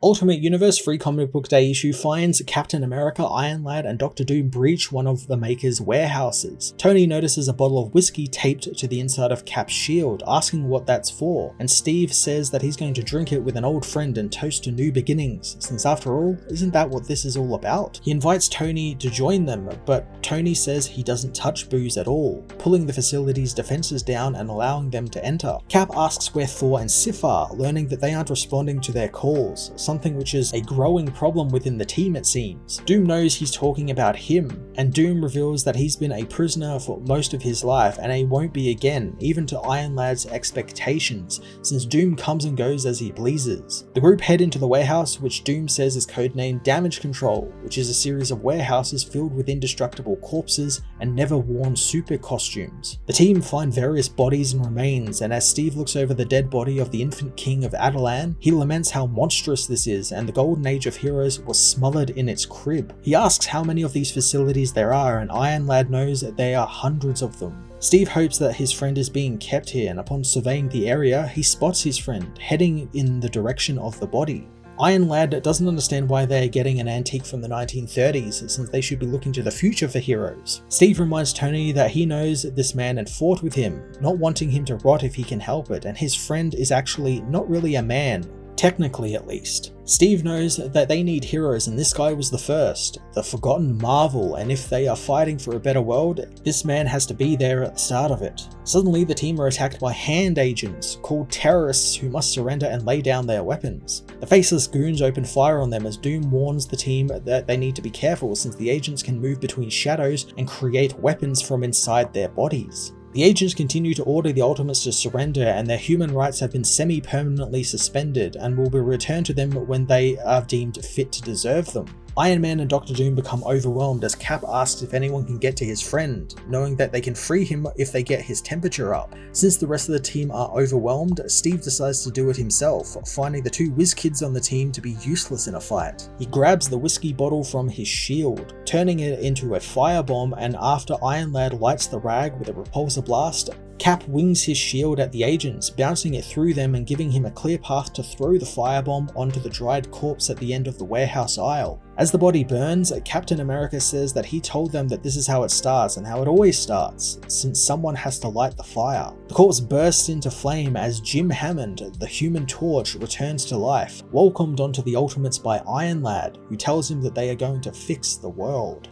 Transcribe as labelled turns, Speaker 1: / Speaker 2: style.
Speaker 1: Ultimate Universe Free Comic Book Day issue finds Captain America, Iron Lad, and Dr. Doom breach one of the Maker's warehouses. Tony notices a bottle of whiskey taped to the inside of Cap's shield, asking what that's for, and Steve says that he's going to drink it with an old friend and toast to new beginnings, since after all, isn't that what this is all about? He invites Tony to join them, but Tony says he doesn't touch booze at all, pulling the facility's defenses down and allowing them to enter. Cap asks where Thor and Sif are, learning that they aren't responding to their calls, something which is a growing problem within the team it seems. Doom knows he's talking about him, and Doom reveals that he's been a prisoner for most of his life and he won't be again, even to Iron Lad's expectations, since Doom comes and goes as he pleases. The group head into the warehouse, which Doom says is codenamed Damage Control, which is a series of warehouses filled with indestructible corpses and never-worn super costumes. The team find various bodies and remains, and as Steve looks over the dead body of the infant king of Adelan, he laments how monstrous this is and the golden age of heroes was smothered in its crib. He asks how many of these facilities there are, and Iron Lad knows that there are hundreds of them. Steve hopes that his friend is being kept here, and upon surveying the area, he spots his friend heading in the direction of the body. Iron Lad doesn't understand why they're getting an antique from the 1930s, since they should be looking to the future for heroes. Steve reminds Tony that he knows this man and fought with him, not wanting him to rot if he can help it, and his friend is actually not really a man. Technically at least. Steve knows that they need heroes, and this guy was the first, the forgotten marvel, and if they are fighting for a better world, this man has to be there at the start of it. Suddenly the team are attacked by hand agents, called terrorists, who must surrender and lay down their weapons. The faceless goons open fire on them as Doom warns the team that they need to be careful since the agents can move between shadows and create weapons from inside their bodies. The agents continue to order the Ultimates to surrender, and their human rights have been semi-permanently suspended and will be returned to them when they are deemed fit to deserve them. Iron Man and Dr. Doom become overwhelmed as Cap asks if anyone can get to his friend, knowing that they can free him if they get his temperature up. Since the rest of the team are overwhelmed, Steve decides to do it himself, finding the two whiz kids on the team to be useless in a fight. He grabs the whiskey bottle from his shield, turning it into a firebomb, and after Iron Lad lights the rag with a repulsor blast, Cap wings his shield at the agents, bouncing it through them and giving him a clear path to throw the firebomb onto the dried corpse at the end of the warehouse aisle. As the body burns, Captain America says that he told them that this is how it starts and how it always starts, since someone has to light the fire. The corpse bursts into flame as Jim Hammond, the Human Torch, returns to life, welcomed onto the Ultimates by Iron Lad, who tells him that they are going to fix the world.